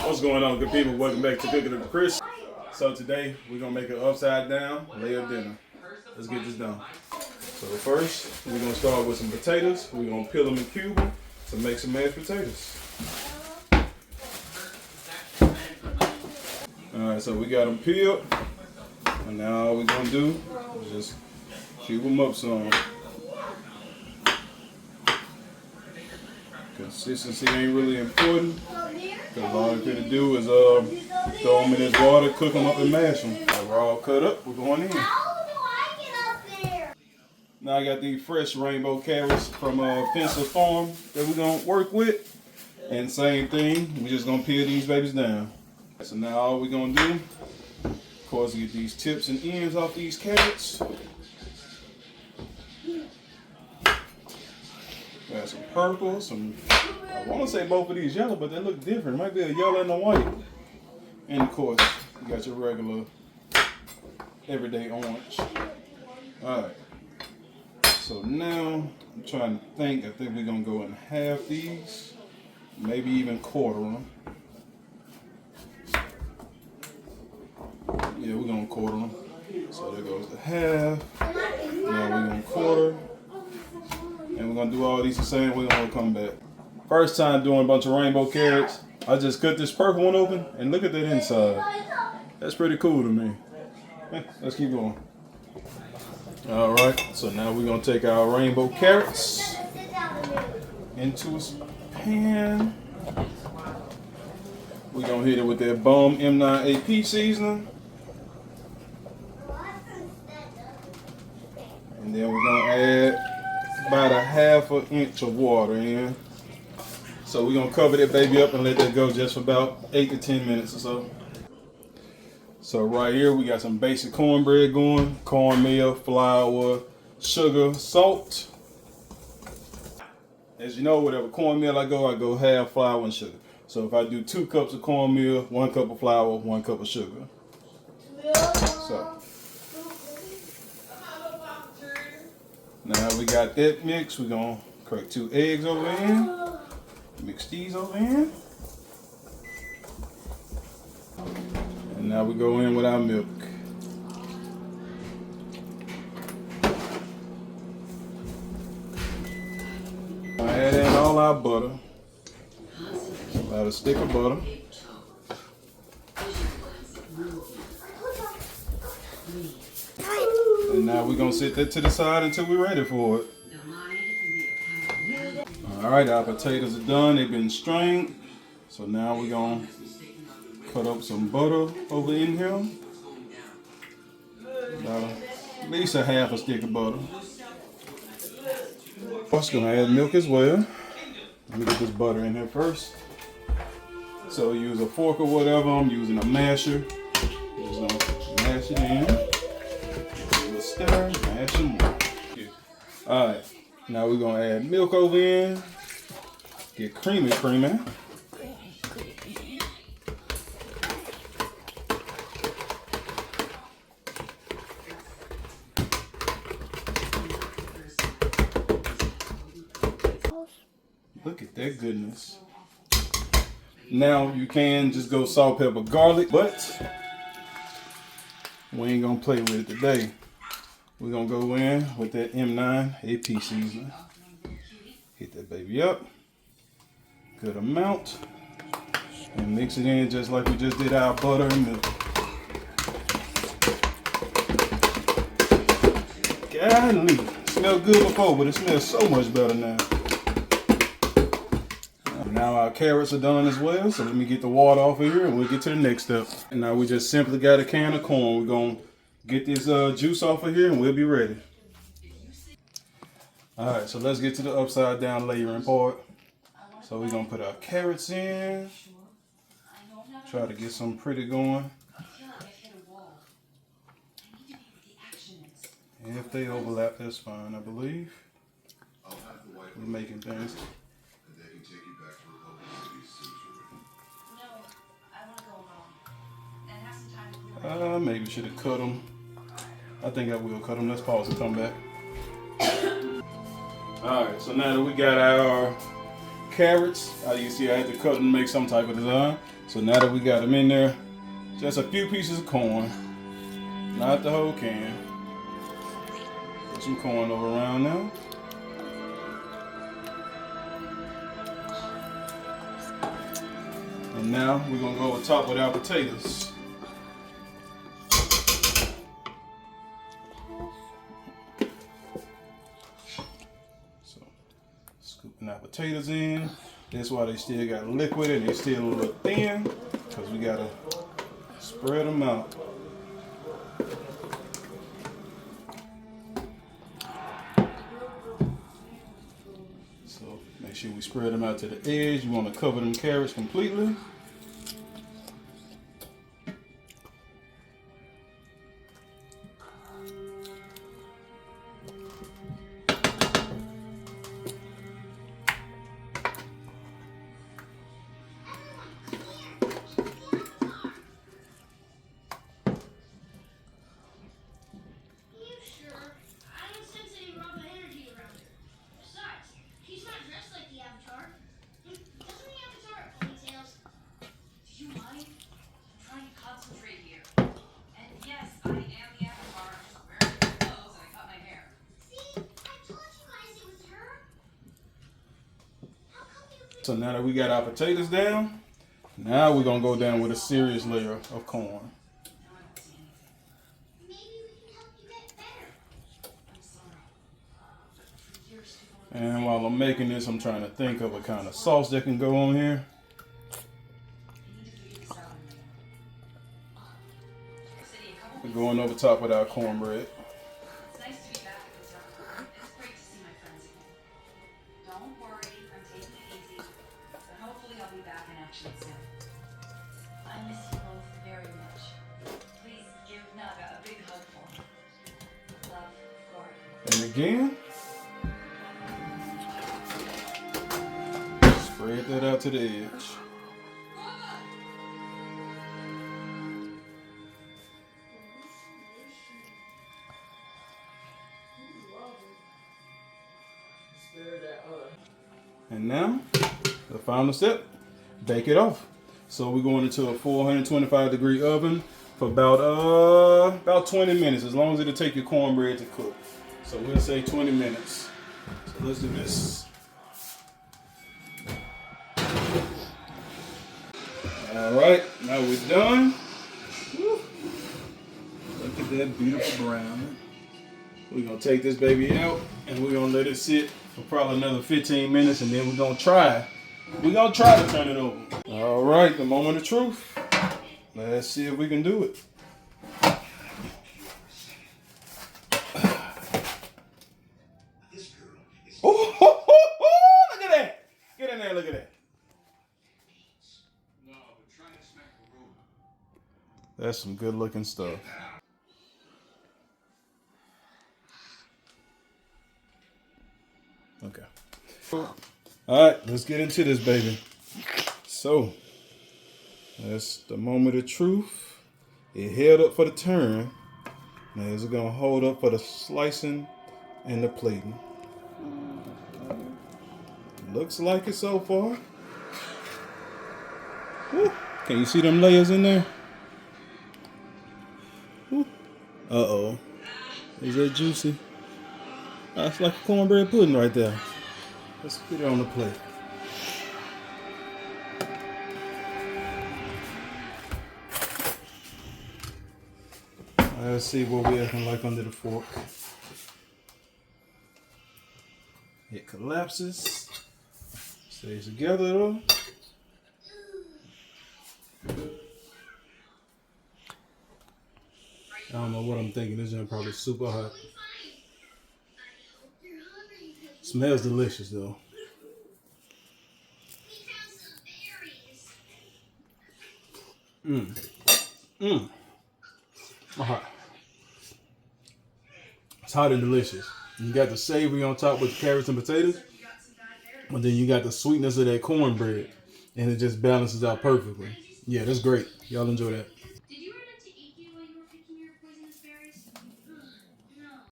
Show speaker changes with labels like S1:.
S1: What's going on, good people? Welcome back to Cooking with Chris. So today we're gonna make an upside down layer dinner. Let's get this done. So first we're gonna start with some potatoes. We're gonna peel them and cube them to make some mashed potatoes. Alright, so we got them peeled. And now all we're gonna do is just cube them up some. Consistency ain't really important. Because all we're gonna do is throw them in this water, cook them up and mash them. So we're all cut up, we're going in. Now I got these fresh rainbow carrots from Fencer Farm that we're gonna work with. And same thing, we're just gonna peel these babies down. So now all we're gonna do, of course, get these tips and ends off these carrots. Got some purple, I want to say both of these yellow, but they look different. Might be a yellow and a white. And of course, you got your regular, everyday orange. Alright. So now, I'm trying to think. I think we're going to go in half these. Maybe even quarter them. Yeah, we're going to quarter them. So there goes the half. Now we're going to quarter. And we're gonna do all these the same way when we come back. First time doing a bunch of rainbow carrots, I just cut this purple one open and look at that inside. That's pretty cool to me. Let's keep going. All right, so now we're gonna take our rainbow carrots into a pan. We're gonna hit it with that Bomb M9 AP seasoning. And then we're gonna add about a half an inch of water in. So we're gonna cover that baby up and let that go just for about 8 to 10 minutes or so. So right here we got some basic cornbread going. Cornmeal, flour, sugar, salt. As you know, whatever cornmeal I go half flour and sugar. So if I do 2 cups of cornmeal, 1 cup of flour, 1 cup of sugar. So now we got that mix. We're gonna crack 2 eggs over in. Mix these over in. And now we go in with our milk. I add in all our butter. About a stick of butter. And now we're gonna set that to the side until we're ready for it. Alright, our potatoes are done, they've been strained. So now we're gonna cut up some butter over in here. About at least a half a stick of butter. Also gonna add milk as well. Let me get this butter in here first. So use a fork or whatever, I'm using a masher. Just gonna mash it in. Stir, add some more. Alright, now we're gonna add milk over in. Get creamy. Look at that goodness. Now you can just go salt, pepper, garlic, but we ain't gonna play with it today. We're gonna go in with that M9 AP seasoning. Hit that baby up. Good amount. And mix it in just like we just did our butter and milk. Golly, it smelled good before, but it smells so much better now. Now our carrots are done as well, so let me get the water off of here and we'll get to the next step. And now we just simply got a can of corn. We're gonna get this juice off of here and we'll be ready. Alright, so let's get to the upside down layering part. So we're gonna put our carrots in. Try to get some pretty going. And if they overlap, that's fine, I believe. We're making things. Maybe should have cut them. I think I will cut them. Let's pause and come back. Alright, so now that we got our carrots. You see I had to cut and make some type of design. So now that we got them in there, just a few pieces of corn. Not the whole can. Put some corn over around now. And now we're gonna go over top with our potatoes. So scooping our potatoes in. That's why they still got liquid and they still a little thin, because we gotta spread them out. So make sure we spread them out to the edge. You want to cover them carrots completely. So now that we got our potatoes down, now we're gonna go down with a serious layer of corn. And while I'm making this, I'm trying to think of a kind of sauce that can go on here. We're going over top with our cornbread. And again, spread that out to the edge. And now, the final step, bake it off. So we're going into a 425-degree oven for about 20 minutes, as long as it'll take your cornbread to cook. So we'll say 20 minutes. So let's do this. All right, now we're done. Woo. Look at that beautiful brown. We're gonna take this baby out and we're gonna let it sit for probably another 15 minutes, and then we're gonna try. We're gonna try to turn it over. All right, the moment of truth. Let's see if we can do it. Oh, look at that! Get in there, look at that. That's some good looking stuff. Okay. All right, let's get into this, baby. So, that's the moment of truth. It held up for the turn. Now it's gonna hold up for the slicing and the plating. Looks like it so far. Woo. Can you see them layers in there? Woo. Uh-oh. Is that juicy? That's like a cornbread pudding right there. Let's put it on the plate. Let's see what we're acting like under the fork. It collapses. Stays together though. I don't know what I'm thinking. This is probably super hot. Smells delicious though. Hot. It's hot and delicious. You got the savory on top with the carrots and potatoes, but then you got the sweetness of that cornbread, and it just balances out perfectly. Yeah, that's great. Y'all enjoy that.